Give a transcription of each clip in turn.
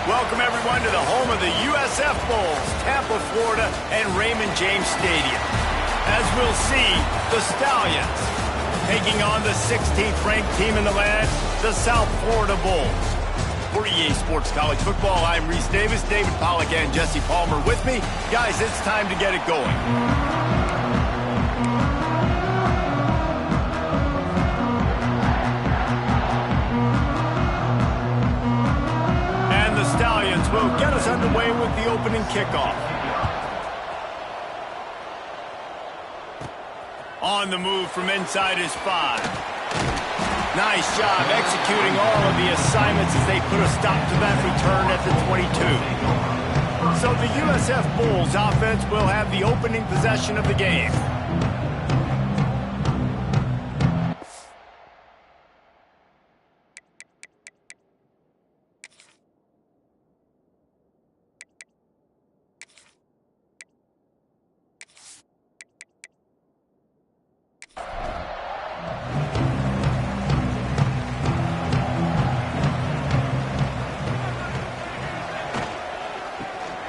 Welcome, everyone, to the home of the USF Bulls, Tampa, Florida, and Raymond James Stadium. As we'll see, the Stallions taking on the 16th-ranked team in the land, the South Florida Bulls. For EA Sports College Football, I'm Reese Davis, David Pollack, and Jesse Palmer with me. Guys, it's time to get it going. Stallions will get us underway with the opening kickoff. On the move from inside his 5. Nice job executing all of the assignments as they put a stop to that return at the 22. So the USF Bulls offense will have the opening possession of the game.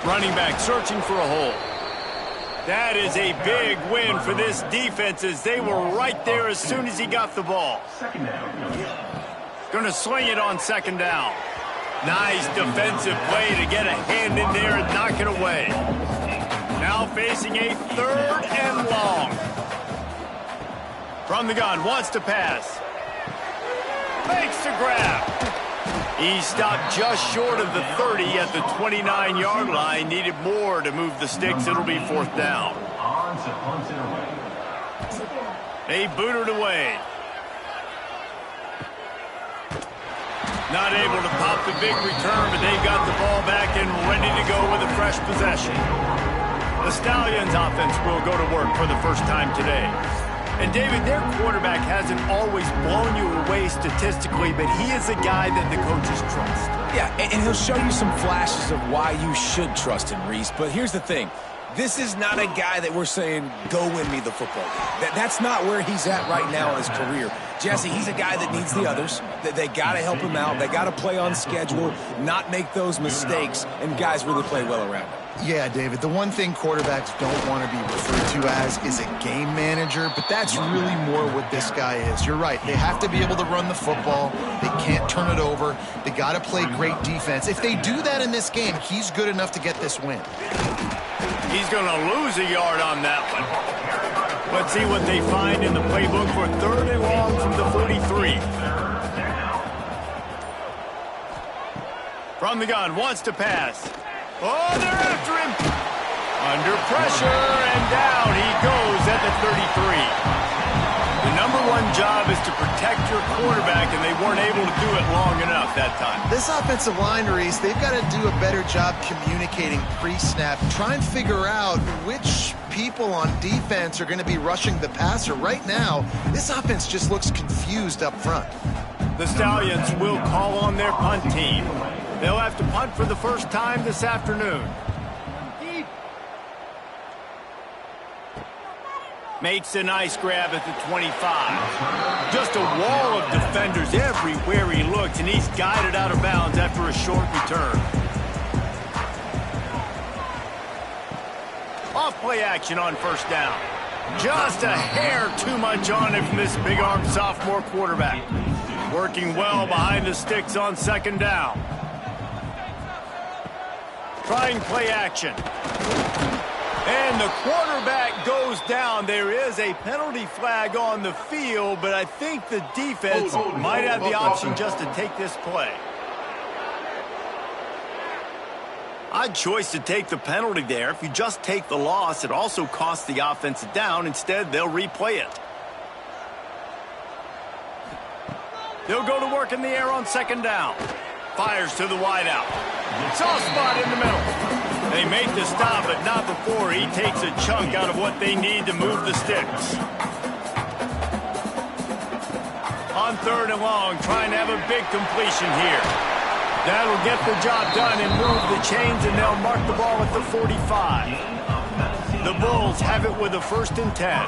Running back searching for a hole. That is a big win for this defense as they were right there as soon as he got the ball. Going to sling it on second down. Nice defensive play to get a hand in there and knock it away. Now facing a 3rd and long. From the gun, wants to pass. Makes the grab. He stopped just short of the 30 at the 29-yard line. Needed more to move the sticks. It'll be 4th down. They booted away. Not able to pop the big return, but they got the ball back and ready to go with a fresh possession. The Stallions offense will go to work for the first time today. And, David, their quarterback hasn't always blown you away statistically, but he is a guy that the coaches trust. Yeah, and he'll show you some flashes of why you should trust him, Reese. But here's the thing. This is not a guy that we're saying, go win me the football game. That's not where he's at right now in his career. Jesse, he's a guy that needs the others. They got to help him out. They got to play on schedule, not make those mistakes, and guys really play well around him. Yeah, David, the one thing quarterbacks don't want to be referred to as is a game manager, but that's really more what this guy is. You're right. They have to be able to run the football. They can't turn it over. They got to play great defense. If they do that in this game, he's good enough to get this win. He's going to lose a yard on that one. Let's see what they find in the playbook for 3rd and long from the 43. From the gun, wants to pass. Oh, they're after him. Under pressure, and down he goes at the 33. The #1 job is to protect your quarterback, and they weren't able to do it long enough that time. This offensive line, Reese, they've got to do a better job communicating pre-snap. Try and figure out which people on defense are going to be rushing the passer. Right now, this offense just looks confused up front. The Stallions will call on their punt team. They'll have to punt for the first time this afternoon. Makes a nice grab at the 25. Just a wall of defenders everywhere he looks, and he's guided out of bounds after a short return. Off play action on 1st down. Just a hair too much on it from this big-armed sophomore quarterback. Working well behind the sticks on 2nd down. Trying play action. And the quarterback goes down. There is a penalty flag on the field, but I think the defense might have the option just to take this play. Odd choice to take the penalty there. If you just take the loss, it also costs the offense a down. Instead, they'll replay it. They'll go to work in the air on 2nd down. Fires to the wideout. Soft spot in the middle. They make the stop, but not before he takes a chunk out of what they need to move the sticks. On 3rd and long, trying to have a big completion here. That'll get the job done and move the chains, and they'll mark the ball at the 45. The Bulls have it with a 1st and 10.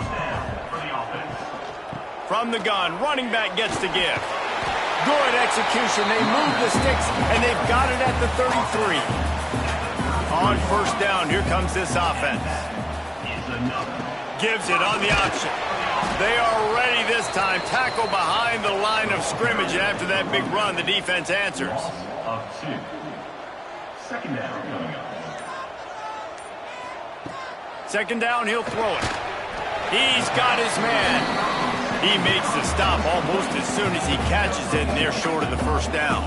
From the gun, running back gets the give. Good execution. They move the sticks, and they've got it at the 33. On first down, here comes this offense. Gives it on the option. They are ready this time. Tackle behind the line of scrimmage, and after that big run, the defense answers. Second down coming up. Second down, he'll throw it. He's got his man. He makes the stop almost as soon as he catches it, and they're short of the first down.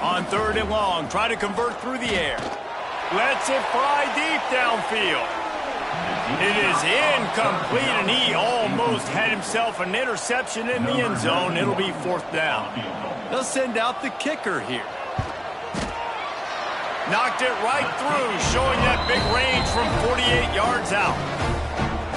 On third and long, try to convert through the air. Lets it fly deep downfield. It is incomplete, and he almost had himself an interception in the end zone. It'll be fourth down. They'll send out the kicker here. Knocked it right through, showing that big range from 48 yards out.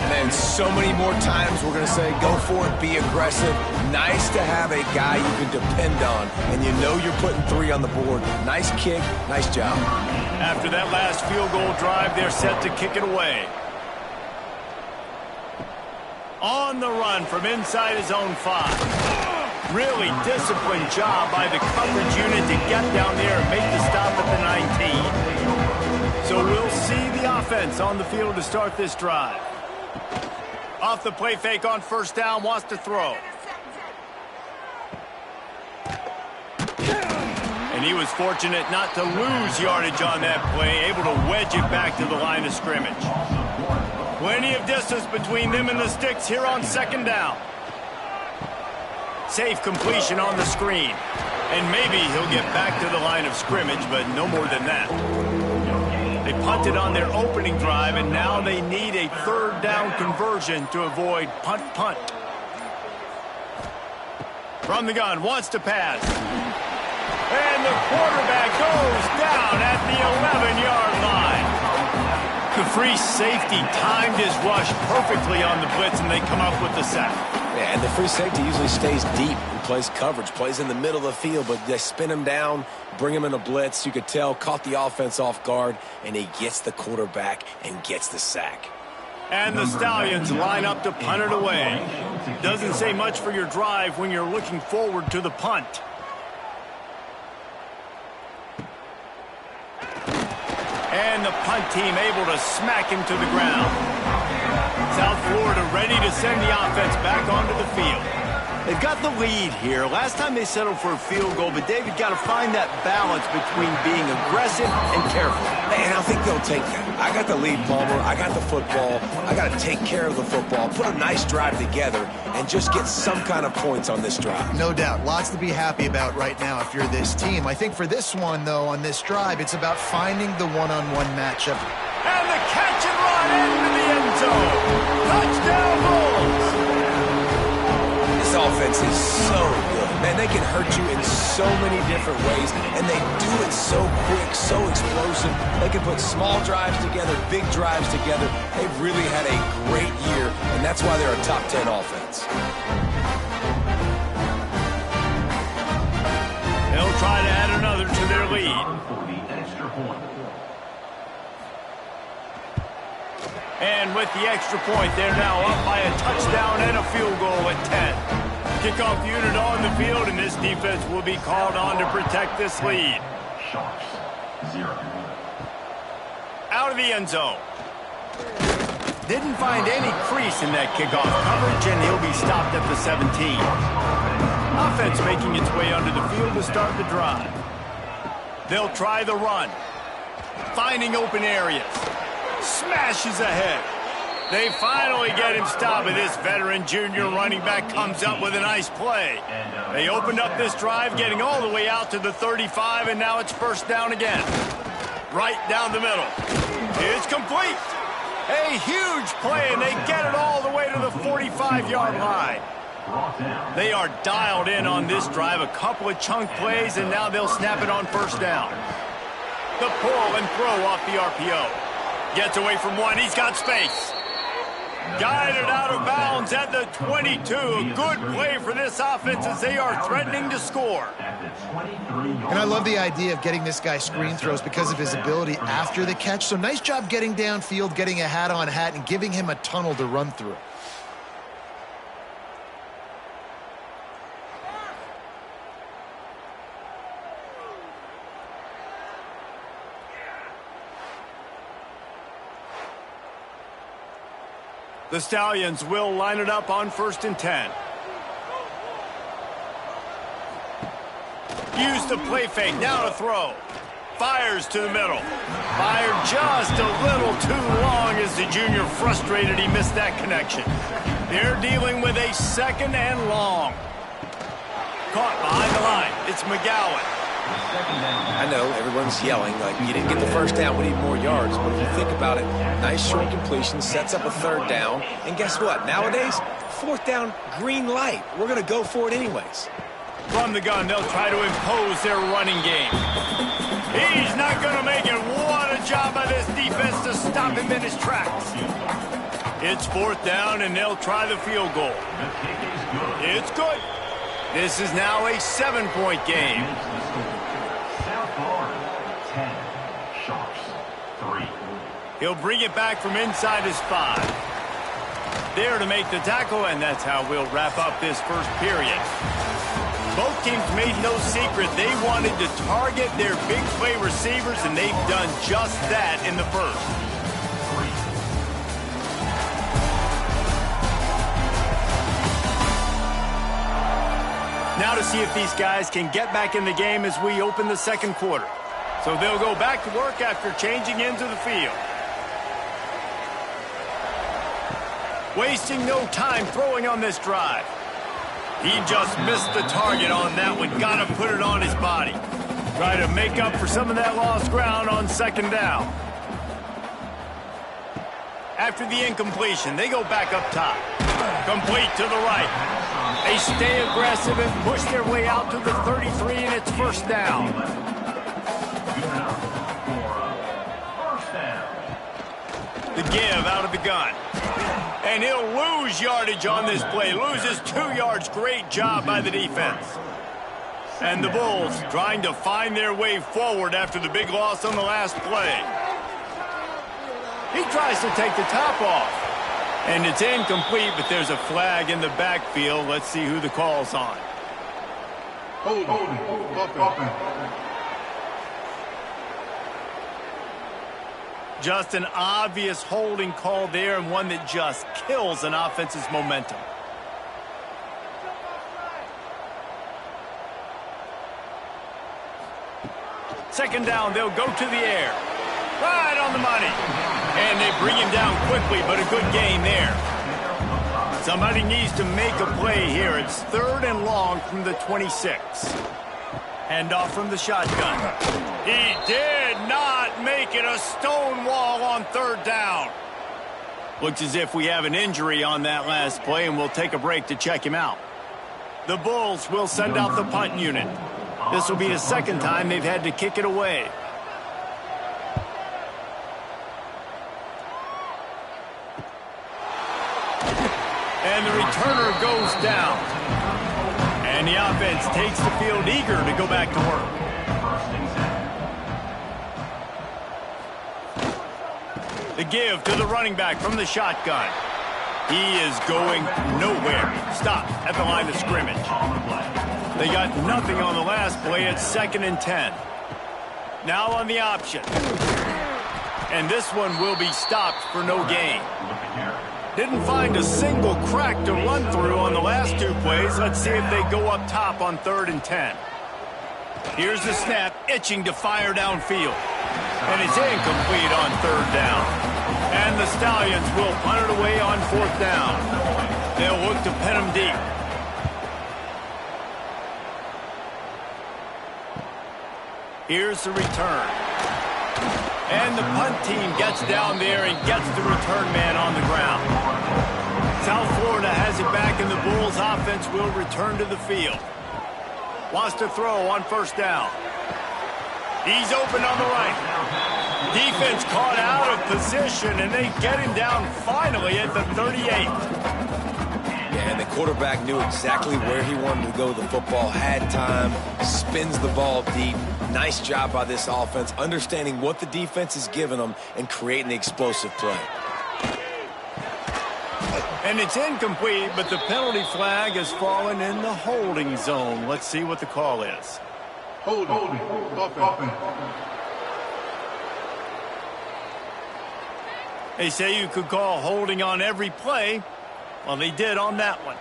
And then so many more times we're going to say, go for it, be aggressive. Nice to have a guy you can depend on, and you know you're putting 3 on the board. Nice kick, nice job. After that last field goal drive, they're set to kick it away. On the run from inside his own 5. Really disciplined job by the coverage unit to get down there and make the stop at the 19. So we'll see the offense on the field to start this drive. Off the play fake on first down, wants to throw. And he was fortunate not to lose yardage on that play, able to wedge it back to the line of scrimmage. Plenty of distance between them and the sticks here on second down. Safe completion on the screen. And maybe he'll get back to the line of scrimmage, but no more than that. They punted on their opening drive, and now they need a third down conversion to avoid punt. From the gun, wants to pass. And the quarterback goes down at the 11-yard line. The free safety timed his rush perfectly on the blitz, and they come up with the sack. Yeah, and the free safety usually stays deep and plays coverage, plays in the middle of the field, but they spin him down, bring him in a blitz. You could tell, caught the offense off guard, and he gets the quarterback and gets the sack. And the Stallions line up to punt it away. Doesn't say much for your drive when you're looking forward to the punt. And the punt team able to smack him to the ground. South Florida ready to send the offense back onto the field. They've got the lead here. Last time they settled for a field goal, but David got to find that balance between being aggressive and careful. And I think they'll take that. I got the lead, Palmer. I got the football. I got to take care of the football, put a nice drive together, and just get some kind of points on this drive. No doubt. Lots to be happy about right now if you're this team. I think for this one, though, on this drive, it's about finding the one-on-one matchup. And the catch and run into the end zone. Touchdown Bulls. This offense is so good. Man, they can hurt you in so many different ways, and they do it so quick, so explosive. They can put small drives together, big drives together. They've really had a great year, and that's why they're a top 10 offense. They'll try to add another to their lead. And with the extra point, they're now up by a touchdown and a field goal at 10. Kickoff unit on the field, and this defense will be called on to protect this lead. Sharps, 0. Out of the end zone. Didn't find any crease in that kickoff coverage, and he'll be stopped at the 17. Offense making its way under the field to start the drive. They'll try the run. Finding open areas. Smashes ahead. They finally get him stopped, and this veteran junior running back comes up with a nice play. They opened up this drive, getting all the way out to the 35, and now it's first down again. Right down the middle. It's complete. A huge play, and they get it all the way to the 45-yard line. They are dialed in on this drive, a couple of chunk plays, and now they'll snap it on first down. The pull and throw off the RPO. Gets away from one. He's got space. Guided out of bounds at the 22. A good play for this offense as they are threatening to score. And I love the idea of getting this guy screen throws because of his ability after the catch. So nice job getting downfield, getting a hat-on hat, and giving him a tunnel to run through. The Stallions will line it up on 1st and 10. Use the play fake, now to throw. Fires to the middle. Fired just a little too long as the junior frustrated he missed that connection. They're dealing with a 2nd and long. Caught behind the line. It's McGowan. I know everyone's yelling like you didn't get the 1st down, we need more yards. But if you think about it, nice short completion, sets up a 3rd down. And guess what? Nowadays, 4th down, green light. We're going to go for it anyways. From the gun, they'll try to impose their running game. He's not going to make it. What a job by this defense to stop him in his tracks. It's 4th down, and they'll try the field goal. It's good. This is now a 7-point game. South Florida, 10. Sharps, 3. He'll bring it back from inside his 5. There to make the tackle, and that's how we'll wrap up this first period. Both teams made no secret they wanted to target their big play receivers, and they've done just that in the first. Now to see if these guys can get back in the game as we open the 2nd quarter. So they'll go back to work after changing into the field. Wasting no time throwing on this drive. He just missed the target on that one. Got to put it on his body. Try to make up for some of that lost ground on 2nd down. After the incompletion, they go back up top. Complete to the right. They stay aggressive and push their way out to the 33, and it's 1st down. The give out of the gun. And he'll lose yardage on this play. Loses 2 yards. Great job by the defense. And the Bulls trying to find their way forward after the big loss on the last play. He tries to take the top off. And it's incomplete, but there's a flag in the backfield. Let's see who the call's on. Just an obvious holding call there, and one that just kills an offense's momentum. Second down, they'll go to the air. Right on the money. And they bring him down quickly, but a good gain there. Somebody needs to make a play here. It's 3rd and long from the 26. Handoff from the shotgun. He did not make it. A stone wall on 3rd down. Looks as if we have an injury on that last play, and we'll take a break to check him out. The Bulls will send out the punt unit. This will be the 2nd time they've had to kick it away. And the returner goes down. And the offense takes the field eager to go back to work. The give to the running back from the shotgun. He is going nowhere. Stop at the line of scrimmage. They got nothing on the last play. It's 2nd and 10. Now on the option. And this one will be stopped for no gain. Didn't find a single crack to run through on the last 2 plays. Let's see if they go up top on 3rd and 10. Here's the snap, itching to fire downfield. And it's incomplete on 3rd down. And the Stallions will punt it away on 4th down. They'll look to pin him deep. Here's the return. And the punt team gets down there and gets the return man on the ground. South Florida has it back, and the Bulls offense will return to the field. Wants to throw on 1st down. He's open on the right. Defense caught out of position, and they get him down finally at the 38. Yeah, and the quarterback knew exactly where he wanted to go with the football, had time, spins the ball deep. Nice job by this offense, understanding what the defense is giving them and creating the explosive play. And it's incomplete, but the penalty flag has fallen in the holding zone. Let's see what the call is. Holding. They say you could call holding on every play. Well, they did on that one.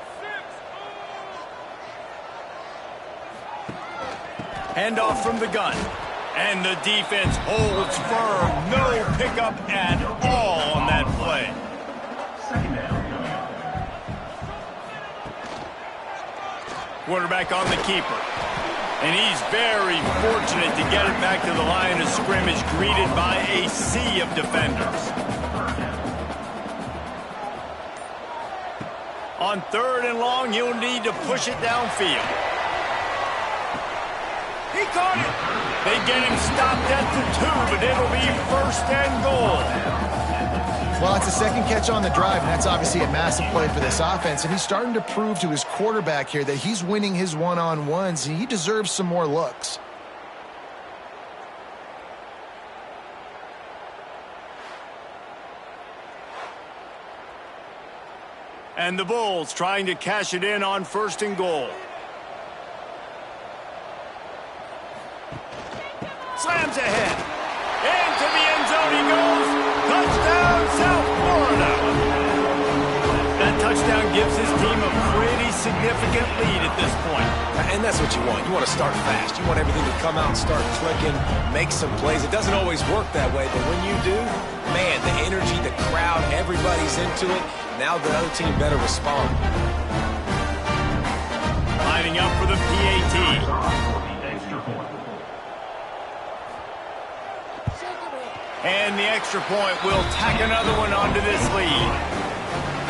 Handoff from the gun. And the defense holds firm. No pickup at all on that play. Second down. Quarterback on the keeper. And he's very fortunate to get it back to the line of scrimmage, greeted by a sea of defenders. On 3rd and long, he'll need to push it downfield. He caught it. They get him stopped at the 2, but it'll be 1st and goal. Well, it's a second catch on the drive, and that's obviously a massive play for this offense. And he's starting to prove to his quarterback here that he's winning his one-on-ones, and he deserves some more looks. And the Bulls trying to cash it in on 1st and goal. Slams ahead. Into the end zone he goes. Touchdown, South Florida. That touchdown gives his team a pretty significant lead at this point. And that's what you want. You want to start fast. You want everything to come out and start clicking, make some plays. It doesn't always work that way, but when you do, man, the energy, the crowd, everybody's into it. Now the other team better respond. Lining up for the PAT. And the extra point will tack another one onto this lead.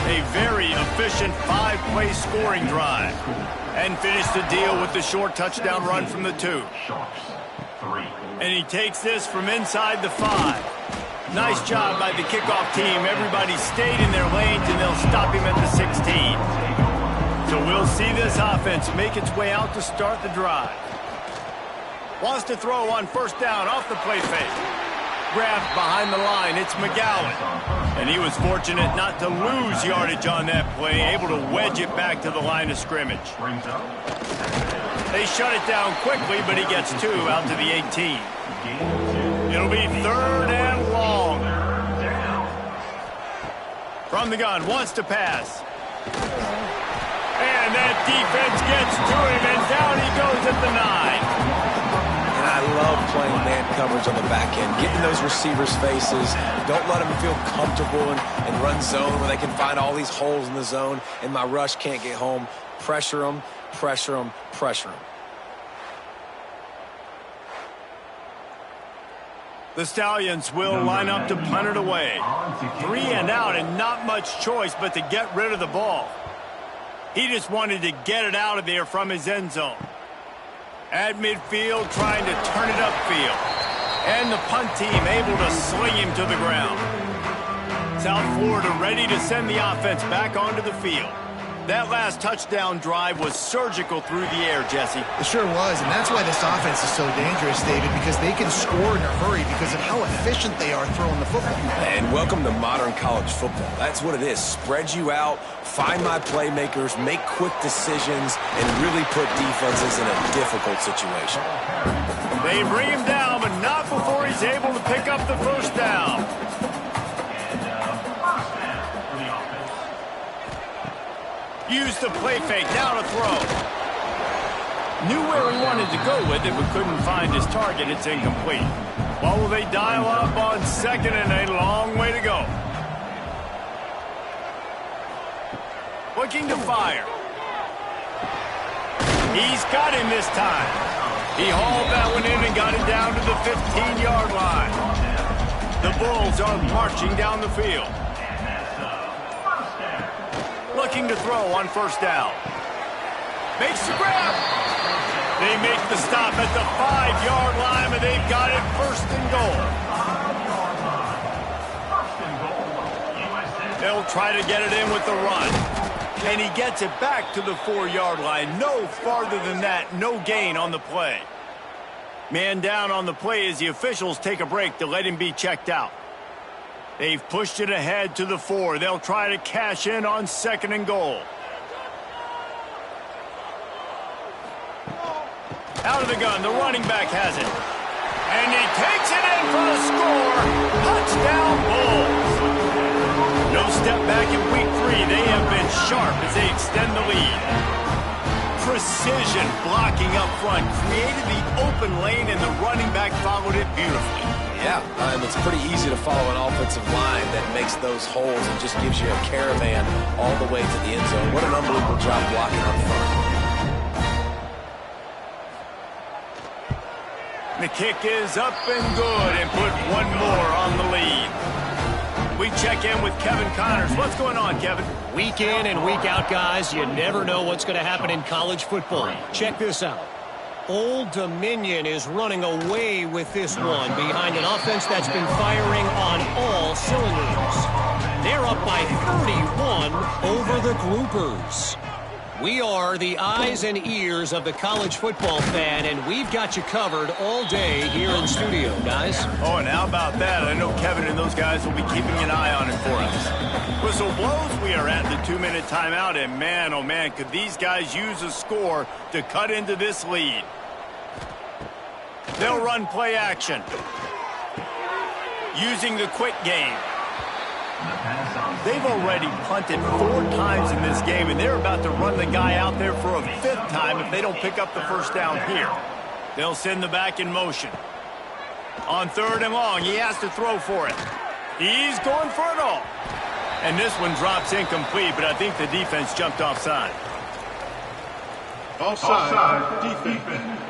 A very efficient 5-play scoring drive. And finish the deal with the short touchdown run from the 2. And he takes this from inside the 5. Nice job by the kickoff team. Everybody stayed in their lanes, and they'll stop him at the 16. So we'll see this offense make its way out to start the drive. Wants to throw on 1st down off the play fake. Grabbed behind the line, it's McGowan. And he was fortunate not to lose yardage on that play, able to wedge it back to the line of scrimmage. They shut it down quickly, but he gets 2 out to the 18. It'll be 3rd and long. From the gun, wants to pass. And that defense gets to him, and down he goes at the 9. I love playing man coverage on the back end, getting those receivers' faces. Don't let them feel comfortable and run zone where they can find all these holes in the zone, and my rush can't get home. Pressure them, pressure them, pressure them. The Stallions will line up to punt it away. 3 and out, and not much choice but to get rid of the ball. He just wanted to get it out of there from his end zone. At midfield, trying to turn it upfield. And the punt team able to sling him to the ground. South Florida ready to send the offense back onto the field. That last touchdown drive was surgical through the air, Jesse. It sure was, and that's why this offense is so dangerous, David, because they can score in a hurry because of how efficient they are throwing the football. And welcome to modern college football. That's what it is. Spread you out, find my playmakers, make quick decisions, and really put defenses in a difficult situation. They bring him down, but not before he's able to pick up the 1st down. Used the play fake, now to throw. Knew where he wanted to go with it, but couldn't find his target. It's incomplete. Well, will they dial up on 2nd and a long way to go? Looking to fire. He's got him this time. He hauled that one in and got it down to the 15-yard line. The Bulls are marching down the field. Looking to throw on 1st down. Makes the grab. They make the stop at the 5-yard line, but they've got it 1st and goal. They'll try to get it in with the run. And he gets it back to the 4-yard line. No farther than that. No gain on the play. Man down on the play as the officials take a break to let him be checked out. They've pushed it ahead to the 4. They'll try to cash in on 2nd and goal. Out of the gun, the running back has it. And he takes it in for a score. Touchdown, Bulls. No step back in week 3. They have been sharp as they extend the lead. Precision blocking up front. Created the open lane, and the running back followed it beautifully. Yeah, and it's pretty easy to follow an offensive line that makes those holes and just gives you a caravan all the way to the end zone. What an unbelievable job blocking up front. The kick is up and good, and put one more on the lead. We check in with Kevin Connors. What's going on, Kevin? Week in and week out, guys, you never know what's going to happen in college football. Check this out. Old Dominion is running away with this one behind an offense that's been firing on all cylinders. They're up by 31 over the Groupers. We are the eyes and ears of the college football fan, and we've got you covered all day here in studio, guys. Oh, and how about that? I know Kevin and those guys will be keeping an eye on it for us. Whistle blows, we are at the 2-minute timeout, and man, oh man, could these guys use a score to cut into this lead. They'll run play action. Using the quick game. They've already punted 4 times in this game, and they're about to run the guy out there for a 5th time if they don't pick up the first down here. They'll send the back in motion. On 3rd and long, he has to throw for it. He's going for it all. And this one drops incomplete, but I think the defense jumped offside. Offside defense.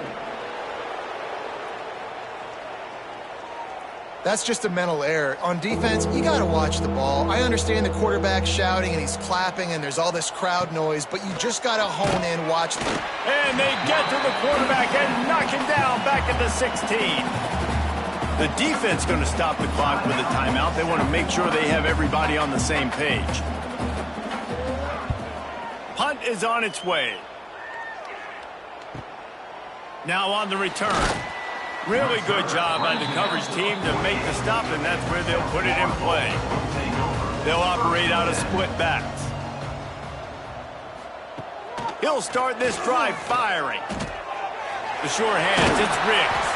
That's just a mental error. On defense, you got to watch the ball. I understand the quarterback shouting and he's clapping and there's all this crowd noise, but you just got to hone in, watch the... And they get to the quarterback and knock him down back at the 16. The defense going to stop the clock with a timeout. They want to make sure they have everybody on the same page. Punt is on its way. Now on the return. Really good job by the coverage team to make the stop, and that's where they'll put it in play. They'll operate out of split backs. He'll start this drive firing. The sure hands, it's Riggs.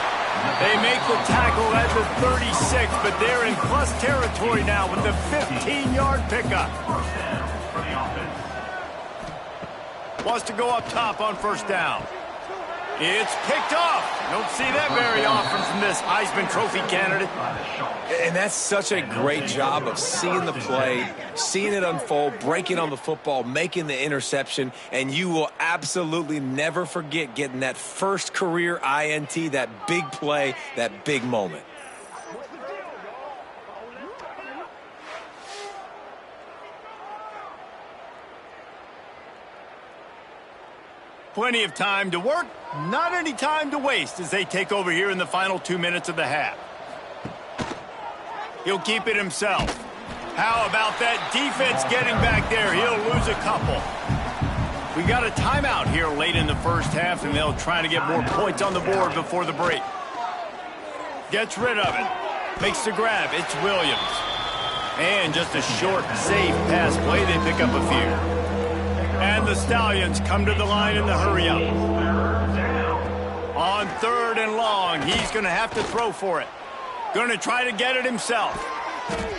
They make the tackle at the 36, but they're in plus territory now with the 15-yard pickup. Wants to go up top on 1st down. It's picked off. Don't see that very often from this Heisman Trophy candidate. And that's such a great job of seeing the play, seeing it unfold, breaking on the football, making the interception, and you will absolutely never forget getting that first career INT, that big play, that big moment. Plenty of time to work, not any time to waste as they take over here in the final 2 minutes of the half. He'll keep it himself. How about that defense getting back there? He'll lose a couple. We got a timeout here late in the first half, and they'll try to get more points on the board before the break. Gets rid of it. Makes the grab. It's Williams. And just a short, safe pass play. They pick up a few. And the Stallions come to the line in the hurry-up. On 3rd and long, he's going to have to throw for it. Going to try to get it himself.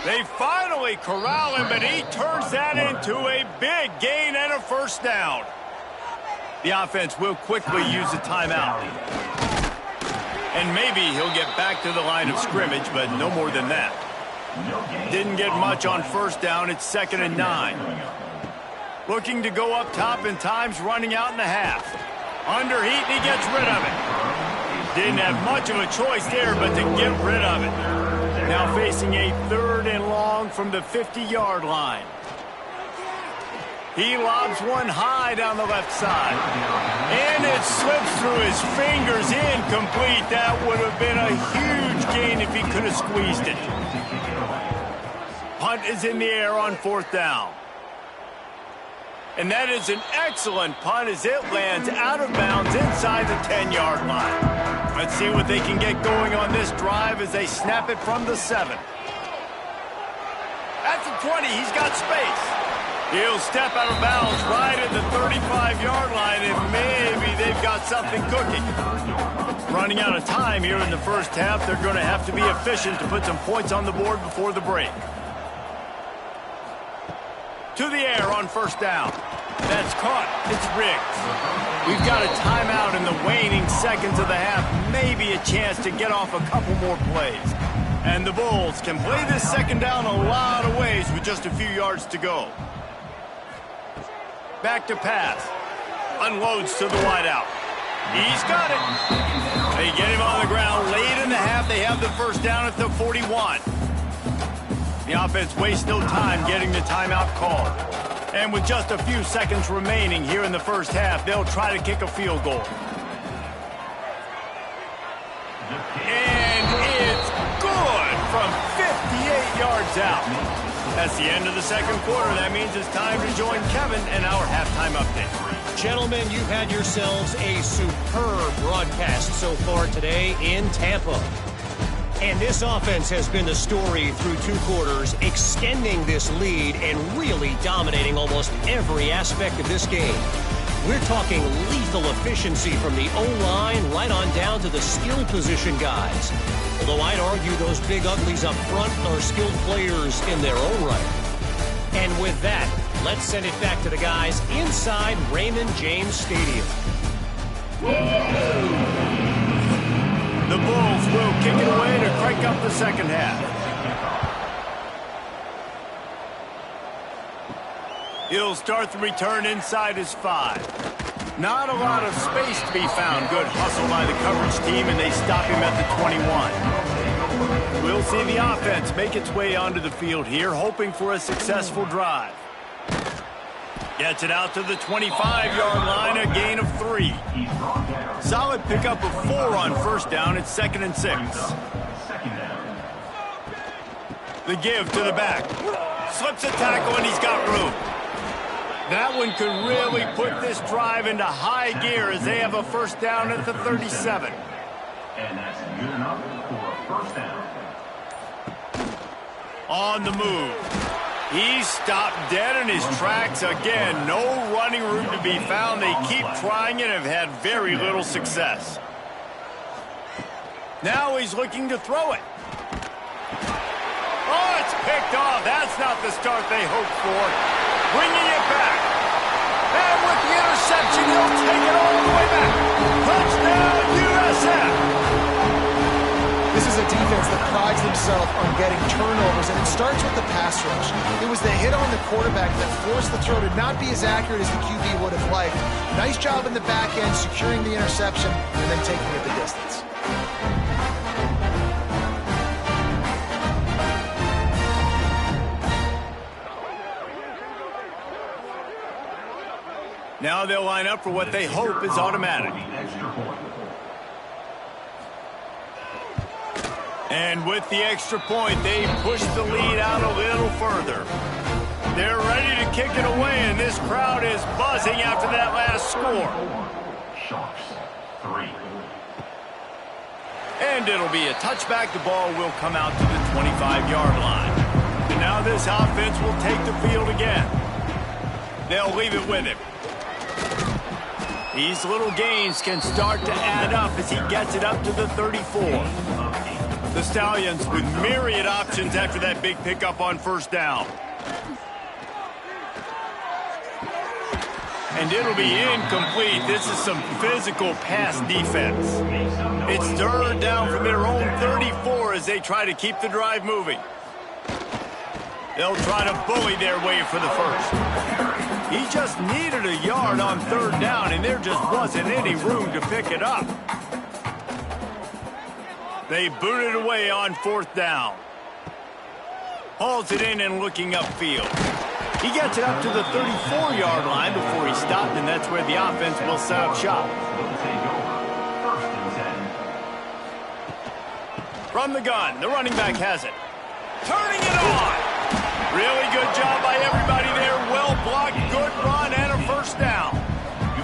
They finally corral him, but he turns that into a big gain and a 1st down. The offense will quickly use a timeout. And maybe he'll get back to the line of scrimmage, but no more than that. Didn't get much on 1st down. It's 2nd and 9. Looking to go up top, and time's running out in the half. Under heat, and he gets rid of it. Didn't have much of a choice there, but to get rid of it. Now facing a 3rd and long from the 50-yard line. He lobs one high down the left side. And it slips through his fingers, incomplete. That would have been a huge gain if he could have squeezed it. Punt is in the air on 4th down. And that is an excellent punt as it lands out of bounds inside the 10-yard line. Let's see what they can get going on this drive as they snap it from the 7. At the 20, he's got space. He'll step out of bounds right at the 35-yard line, and maybe they've got something cooking. Running out of time here in the first half, they're going to have to be efficient to put some points on the board before the break. To the air on first down. That's caught. It's Riggs. We've got a timeout in the waning seconds of the half. Maybe a chance to get off a couple more plays. And the Bulls can play this second down a lot of ways with just a few yards to go. Back to pass. Unloads to the wideout. He's got it. They get him on the ground late in the half. They have the first down at the 41. The offense wastes no time getting the timeout called. And with just a few seconds remaining here in the first half, they'll try to kick a field goal. And it's good from 58 yards out. That's the end of the second quarter. That means it's time to join Kevin in our halftime update. Gentlemen, you've had yourselves a superb broadcast so far today in Tampa. And this offense has been the story through 2 quarters, extending this lead and really dominating almost every aspect of this game. We're talking lethal efficiency from the O-line right on down to the skill position guys. Although I'd argue those big uglies up front are skilled players in their own right. And with that, let's send it back to the guys inside Raymond James Stadium. The Bulls will kick it away to crank up the second half. He'll start the return inside his 5. Not a lot of space to be found. Good hustle by the coverage team, and they stop him at the 21. We'll see the offense make its way onto the field here, hoping for a successful drive. Gets it out to the 25-yard line, a gain of 3. Solid pickup of 4 on first down. It's 2nd and 6. The give to the back. Slips a tackle, and he's got room. That one could really put this drive into high gear as they have a first down at the 37. And that's good enough for a first down. On the move. He's stopped dead in his tracks again. No running room to be found. They keep trying it and have had very little success. Now he's looking to throw it. Oh, it's picked off. That's not the start they hoped for. Bringing it back. And with the interception, he'll take it all the way back. Touchdown, USF. This is a defense that prides themselves on getting turnovers, and it starts with the pass rush. It was the hit on the quarterback that forced the throw to not be as accurate as the QB would have liked. Nice job in the back end, securing the interception, and then taking it the distance. Now they'll line up for what they hope is automatic. And with the extra point, they push the lead out a little further. They're ready to kick it away, and this crowd is buzzing after that last score. Sharks, 3. And it'll be a touchback. The ball will come out to the 25-yard line. And now this offense will take the field again. They'll leave it with him. These little gains can start to add up as he gets it up to the 34. The Stallions with myriad options after that big pickup on first down. And it'll be incomplete. This is some physical pass defense. It's 3rd down from their own 34 as they try to keep the drive moving. They'll try to bully their way for the first. He just needed a yard on 3rd down, and there just wasn't any room to pick it up. They boot it away on 4th down. Hauls it in and looking upfield. He gets it up to the 34-yard line before he stopped, and that's where the offense will set up shop. From the gun, the running back has it. Turning it on. Really good job by everybody there. Well blocked, good run, and a first down.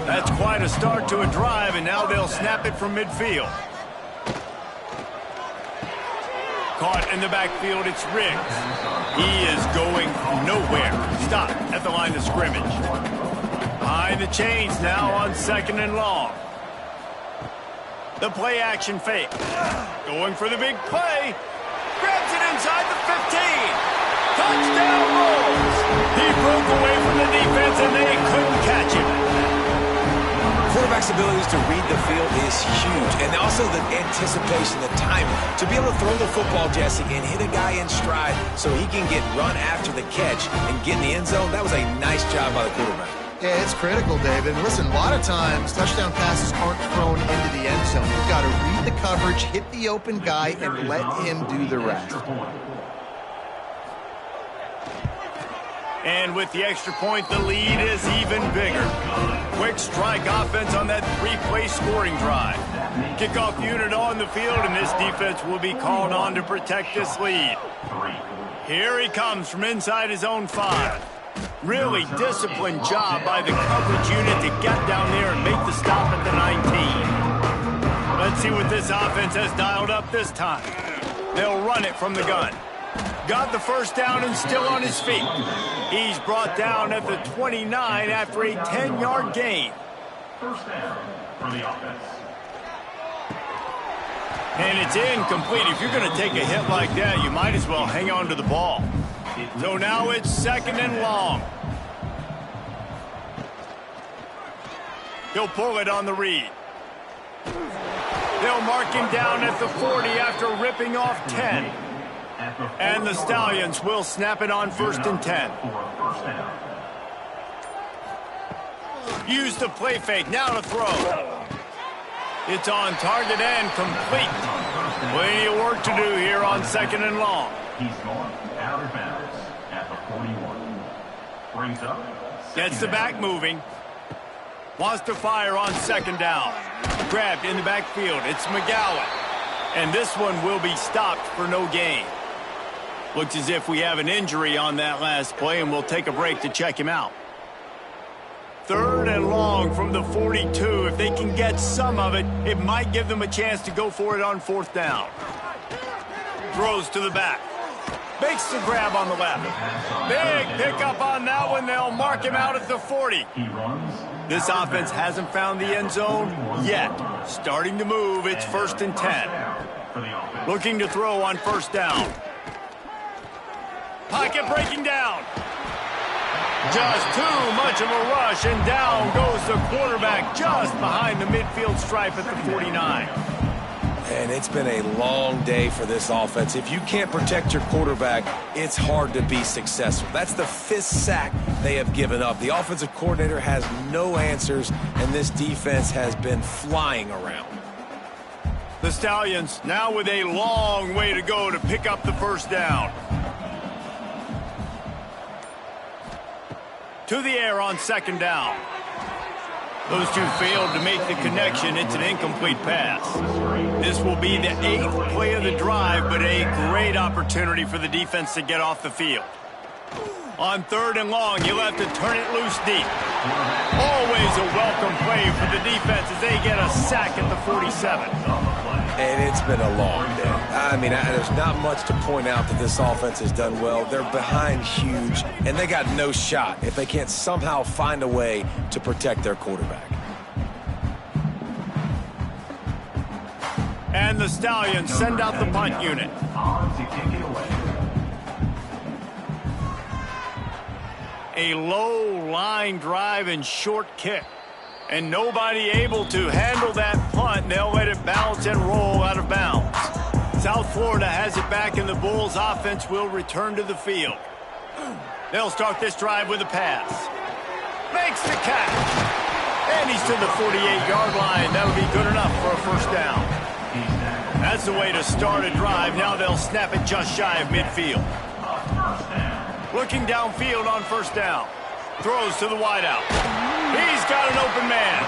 That's quite a start to a drive, and now they'll snap it from midfield. Caught in the backfield, it's Riggs. He is going nowhere. Stop at the line of scrimmage. Behind the chains now on 2nd and long. The play action fake. Going for the big play. Grabs it inside the 15. Touchdown Bulls. He broke away from the defense, and they couldn't catch him. Quarterback's abilities to read the field is huge, and also the anticipation, the timing. To be able to throw the football, Jesse, and hit a guy in stride so he can get run after the catch and get in the end zone, that was a nice job by the quarterback. Yeah, it's critical, David. Listen, a lot of times touchdown passes aren't thrown into the end zone. You've got to read the coverage, hit the open guy, and let him do the rest. And with the extra point, the lead is even bigger. Quick strike offense on that three-play scoring drive. Kickoff unit on the field, and this defense will be called on to protect this lead. Here he comes from inside his own 5. Really disciplined job by the coverage unit to get down there and make the stop at the 19. Let's see what this offense has dialed up this time. They'll run it from the gun. Got the first down and still on his feet. He's brought down at the 29 after a 10-yard gain. First down for the offense. And it's incomplete. If you're going to take a hit like that, you might as well hang on to the ball. So now it's 2nd and long. He'll pull it on the read. They'll mark him down at the 40 after ripping off 10. And the Stallions will snap it on 1st and 10. Use the play fake. Now to throw. It's on target and complete. Plenty of work to do here on 2nd and long. He's going out of bounds at the 41. Brings up. Gets the back moving. Wants to fire on 2nd down. Grabbed in the backfield. It's McGowan. And this one will be stopped for no gain. Looks as if we have an injury on that last play, and we'll take a break to check him out. 3rd and long from the 42. If they can get some of it, it might give them a chance to go for it on 4th down. Throws to the back. Makes the grab on the left. Big pickup on that one. They'll mark him out at the 40. This offense hasn't found the end zone yet. Starting to move. It's 1st and 10. Looking to throw on 1st down. Pocket breaking down. Just too much of a rush, and down goes the quarterback just behind the midfield stripe at the 49. And it's been a long day for this offense. If you can't protect your quarterback, it's hard to be successful. That's the 5th sack they have given up. The offensive coordinator has no answers, and this defense has been flying around. The Stallions now with a long way to go to pick up the 1st down. To the air on 2nd down. Those two failed to make the connection. It's an incomplete pass. This will be the 8th play of the drive, but a great opportunity for the defense to get off the field. On 3rd and long, you'll have to turn it loose deep. Always a welcome play for the defense as they get a sack at the 47. And it's been a long day. I mean, there's not much to point out that this offense has done well. They're behind huge, and they got no shot if they can't somehow find a way to protect their quarterback. And the Stallions send out the punt unit. A low line drive and short kick. And nobody able to handle that punt. They'll let it bounce and roll out of bounds. South Florida has it back, and the Bulls offense will return to the field. They'll start this drive with a pass. Makes the catch. And he's to the 48-yard line. That'll be good enough for a 1st down. That's the way to start a drive. Now they'll snap it just shy of midfield. Looking downfield on 1st down. Throws to the wideout. He's got an open man.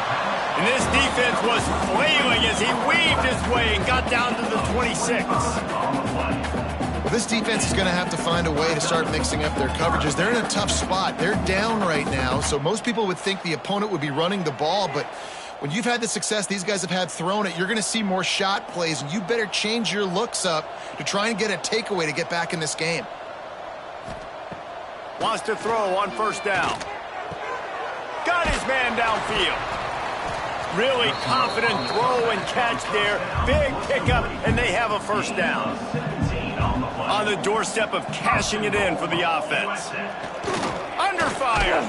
And this defense was flailing as he weaved his way and got down to the 26. Well, this defense is going to have to find a way to start mixing up their coverages. They're in a tough spot. They're down right now, so most people would think the opponent would be running the ball, but when you've had the success these guys have had throwing it, you're going to see more shot plays, and you better change your looks up to try and get a takeaway to get back in this game. Wants to throw on 1st down. Got his man downfield. Really confident throw and catch there. Big pickup, and they have a 1st down. On the doorstep of cashing it in for the offense. fire.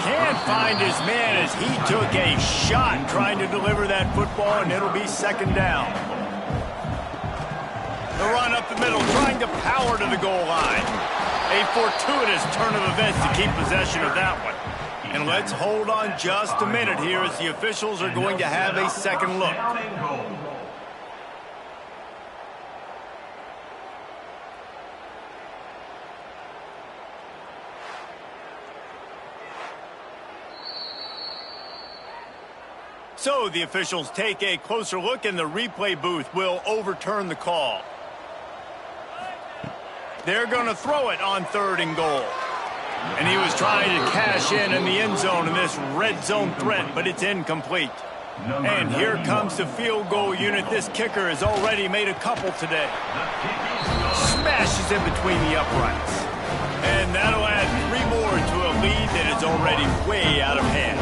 Can't find his man as he took a shot trying to deliver that football, and it'll be second down. The run up the middle, trying to power to the goal line. A fortuitous turn of events to keep possession of that one. And let's hold on just a minute here as the officials are going to have a second look. So the officials take a closer look, and the replay booth will overturn the call. They're going to throw it on 3rd and goal. And he was trying to cash in the end zone in this red zone threat, but it's incomplete. And here comes the field goal unit. This kicker has already made a couple today. Smashes in between the uprights. And that'll add 3 more to a lead that is already way out of hand.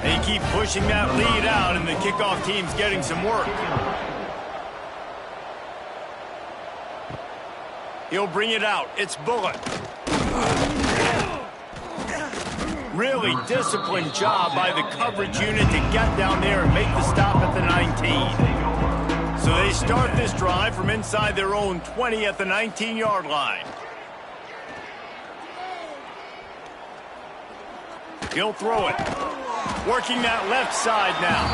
They keep pushing that lead out, and the kickoff team's getting some work. He'll bring it out. It's Bullock. Really disciplined job by the coverage unit to get down there and make the stop at the 19. So they start this drive from inside their own 20 at the 19-yard line. He'll throw it. Working that left side now.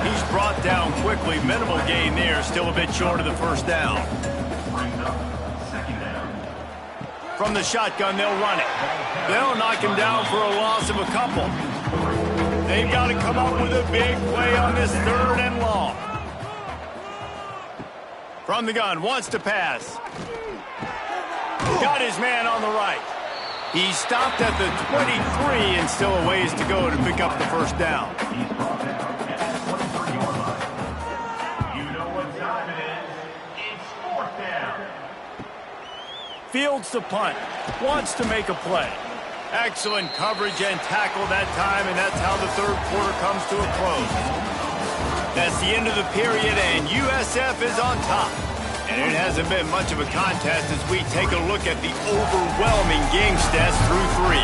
He's brought down quickly. Minimal gain there. Still a bit short of the first down. From the shotgun, they'll run it. They'll knock him down for a loss of a couple. They've got to come up with a big play on this 3rd and long. From the gun, wants to pass. Got his man on the right. He stopped at the 23 and still a ways to go to pick up the first down. Fields the punt. Wants to make a play. Excellent coverage and tackle that time, and that's how the 3rd quarter comes to a close. That's the end of the period, and USF is on top. And it hasn't been much of a contest as we take a look at the overwhelming game stats through 3.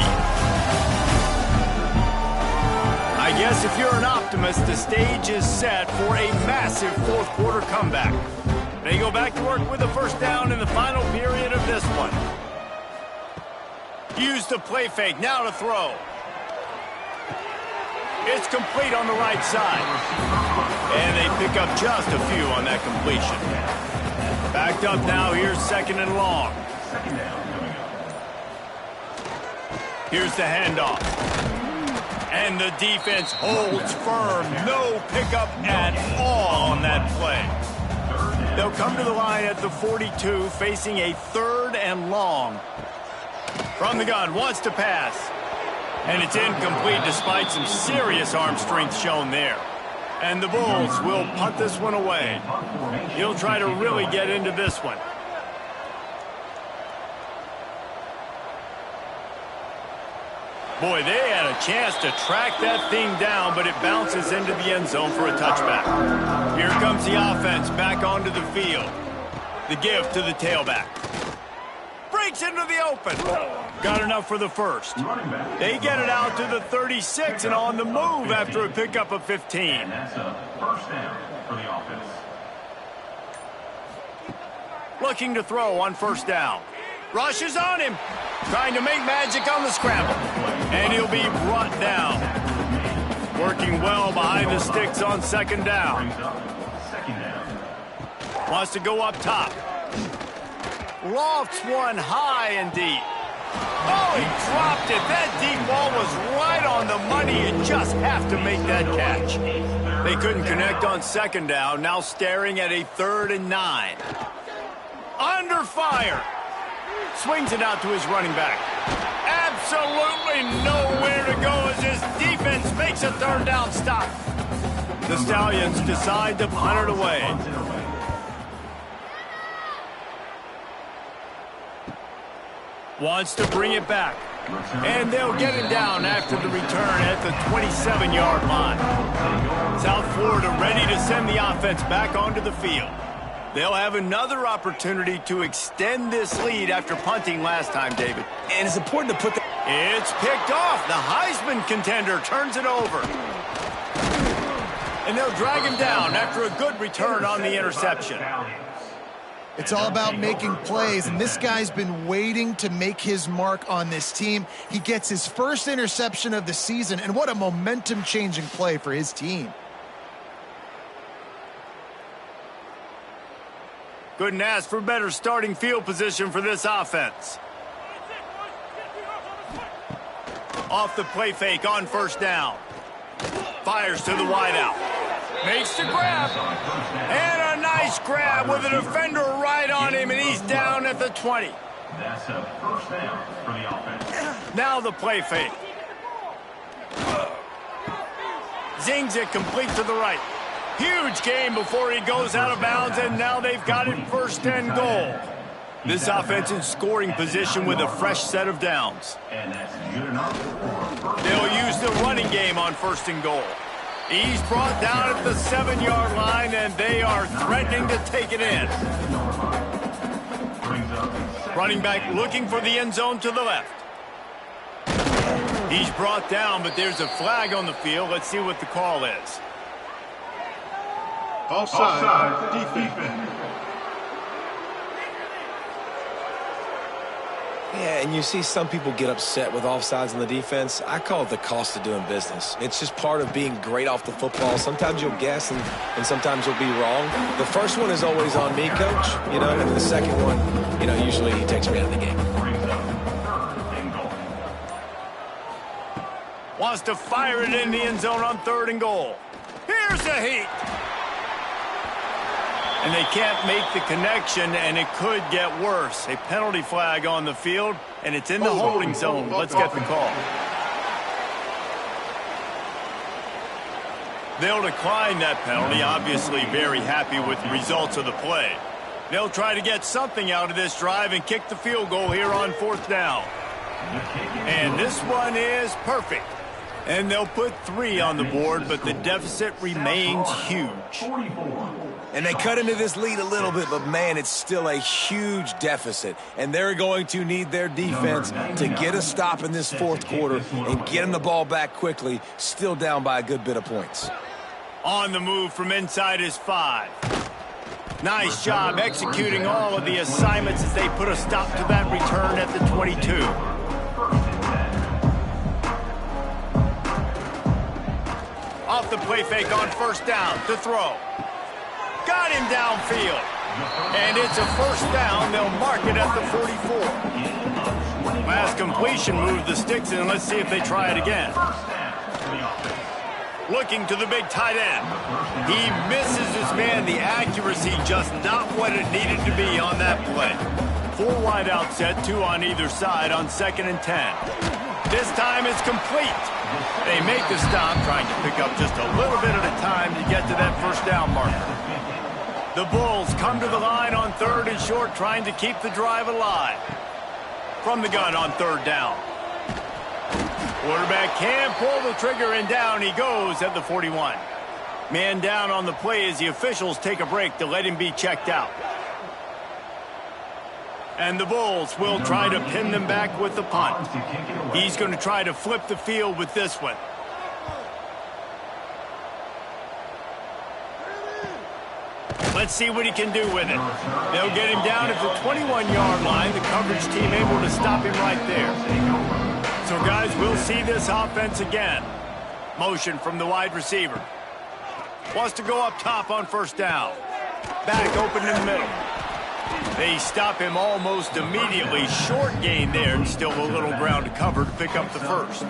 I guess if you're an optimist, the stage is set for a massive 4th quarter comeback. They go back to work with a first down in the final period of this one. Use the play fake, now to throw. It's complete on the right side. And they pick up just a few on that completion. Backed up now, here's 2nd and long. Here's the handoff. And the defense holds firm. No pickup at all on that play. They'll come to the line at the 42, facing a 3rd and long. From the gun, wants to pass. And it's incomplete despite some serious arm strength shown there. And the Bulls will punt this one away. He'll try to really get into this one. Boy, they had a chance to track that thing down, but it bounces into the end zone for a touchback. Here comes the offense back onto the field. The give to the tailback. Breaks into the open. Got enough for the first. They get it out to the 36 and on the move after a pickup of 15. And that's a first down for the offense. Looking to throw on first down. Rushes on him. Trying to make magic on the scramble. And he'll be brought down. Working well behind the sticks on 2nd down. Wants to go up top. Lofts one high and deep. Oh, he dropped it. That deep ball was right on the money. You just have to make that catch. They couldn't connect on 2nd down. Now staring at a 3rd and 9. Under fire. Swings it out to his running back. Absolutely nowhere to go as his defense makes a 3rd down stop. The Stallions decide to punt it away. Wants to bring it back. And they'll get it down after the return at the 27-yard line. South Florida ready to send the offense back onto the field. They'll have another opportunity to extend this lead after punting last time, David. And it's important to put that. It's picked off. The Heisman contender turns it over. And they'll drag him down after a good return on the interception. It's all about making plays, and this guy's been waiting to make his mark on this team. He gets his first interception of the season, and what a momentum-changing play for his team. Couldn't ask for better starting field position for this offense. Off the play fake on first down. Fires to the wideout. Makes the grab. And a nice grab with a defender right on him, and he's down at the 20. That's a first down for the offense. Now the play fake. Zings it complete to the right. Huge gain before he goes out of bounds, and now they've got it first and goal. This offense in scoring position with a fresh set of downs. And that's good enough for They'll use the running game on first and goal. He's brought down at the 7-yard line, and they are threatening to take it in. Running back looking for the end zone to the left. He's brought down, but there's a flag on the field. Let's see what the call is. offside defense. Yeah, and you see some people get upset with offsides in the defense. I call it the cost of doing business. It's just part of being great off the football. Sometimes you'll guess and sometimes you'll be wrong. The first one is always on me, coach, you know, and the second one, you know, usually he takes me out of the game. Wants to fire it in the end zone on 3rd and goal. Here's the heat. And they can't make the connection, and it could get worse. A penalty flag on the field, and it's in the holding zone. Let's get the call. They'll decline that penalty, obviously very happy with the results of the play. They'll try to get something out of this drive and kick the field goal here on 4th down. And this one is perfect. And they'll put 3 on the board, but the deficit remains huge. And they cut into this lead a little bit, but, man, it's still a huge deficit. And they're going to need their defense to get a stop in this 4th quarter and get them the ball back quickly, still down by a good bit of points. On the move from inside his 5. Nice job executing all of the assignments as they put a stop to that return at the 22. Off the play fake on 1st down to throw. Got him downfield. And it's a 1st down. They'll mark it at the 44. Last completion moved the sticks in. Let's see if they try it again. Looking to the big tight end. He misses his man. The accuracy just not what it needed to be on that play. 4 wide out set, 2 on either side on 2nd and 10. This time it's complete. They make the stop, trying to pick up just a little bit at a time to get to that 1st down marker. The Bulls come to the line on 3rd and short, trying to keep the drive alive. From the gun on 3rd down. Quarterback can pull the trigger, and down he goes at the 41. Man down on the play as the officials take a break to let him be checked out. And the Bulls will try to pin them back with the punt. He's going to try to flip the field with this one. Let's see what he can do with it. They'll get him down at the 21-yard line. The coverage team able to stop him right there. So, guys, we'll see this offense again. Motion from the wide receiver. Wants to go up top on 1st down. Back open in the middle. They stop him almost immediately. Short gain there, and still a little ground to cover to pick up the 1st.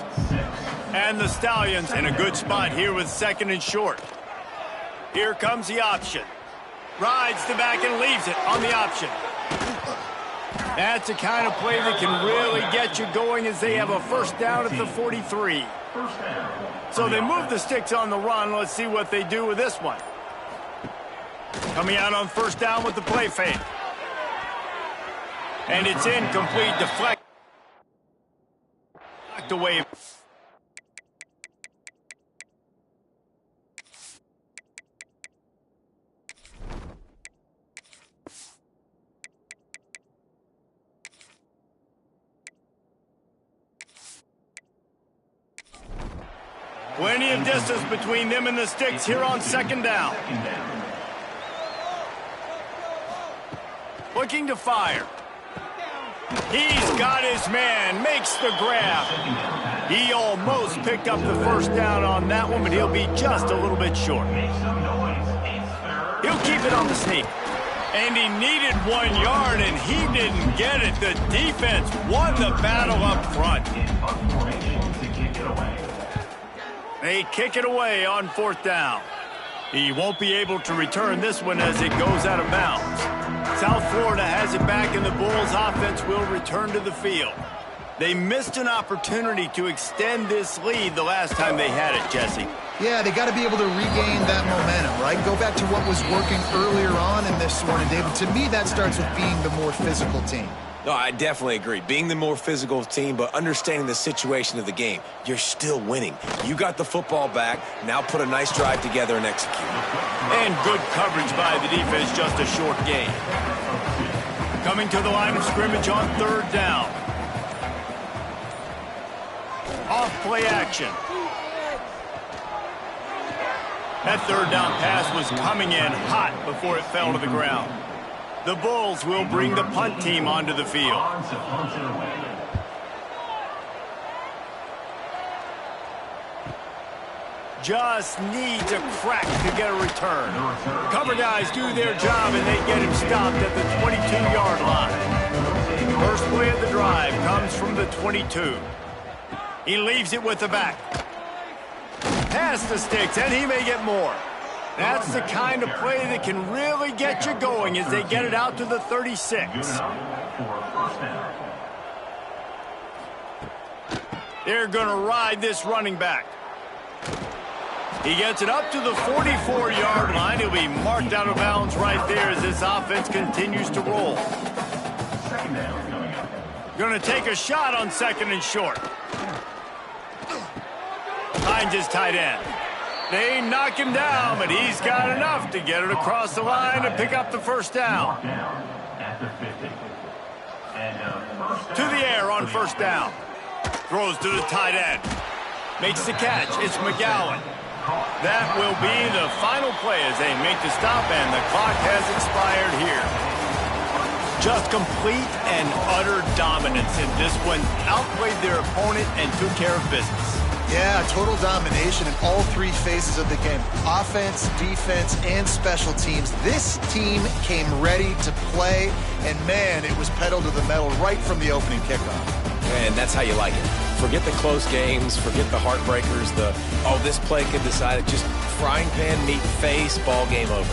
And the Stallions in a good spot here with 2nd and short. Here comes the option. Rides the back and leaves it on the option. That's the kind of play that can really get you going as they have a 1st down at the 43. So they move the sticks on the run. Let's see what they do with this one. Coming out on 1st down with the play fake. And it's incomplete, deflect away. Plenty of distance between them and the sticks here on second down. Looking to fire. He's got his man, makes the grab. He almost picked up the first down on that one, but he'll be just a little bit short. He'll keep it on the sneak. And he needed 1 yard, and he didn't get it. The defense won the battle up front. They kick it away on fourth down. He won't be able to return this one as it goes out of bounds. South Florida has it back, and the Bulls offense will return to the field. They missed an opportunity to extend this lead the last time they had it, Jesse. Yeah, they got to be able to regain that momentum, right? Go back to what was working earlier on in this one. And, David, to me, that starts with being the more physical team. No, I definitely agree. Being the more physical team, but understanding the situation of the game. You're still winning. You got the football back. Now put a nice drive together and execute. And good coverage by the defense, just a short gain. Coming to the line of scrimmage on third down. Off play action. That third down pass was coming in hot before it fell to the ground. The Bulls will bring the punt team onto the field. Just needs a crack to get a return. Cover guys do their job, and they get him stopped at the 22-yard line. First play of the drive comes from the 22. He leaves it with the back. Past the sticks, and he may get more. That's the kind of play that can really get you going as they get it out to the 36. They're going to ride this running back. He gets it up to the 44-yard line. He'll be marked out of bounds right there as this offense continues to roll. Going to take a shot on second and short. Finds his tight end. They knock him down, but he's got enough to get it across the line and pick up the first down. To the air on first down. Throws to the tight end. Makes the catch. It's McGowan. That will be the final play as they make the stop, and the clock has expired here. Just complete and utter dominance in this one. Outplayed their opponent and took care of business. Yeah, total domination in all three phases of the game. Offense, defense, and special teams. This team came ready to play, and, man, it was pedal to the metal right from the opening kickoff. And that's how you like it. Forget the close games, forget the heartbreakers, this play could decide it. Just frying pan, meat face, ball game over.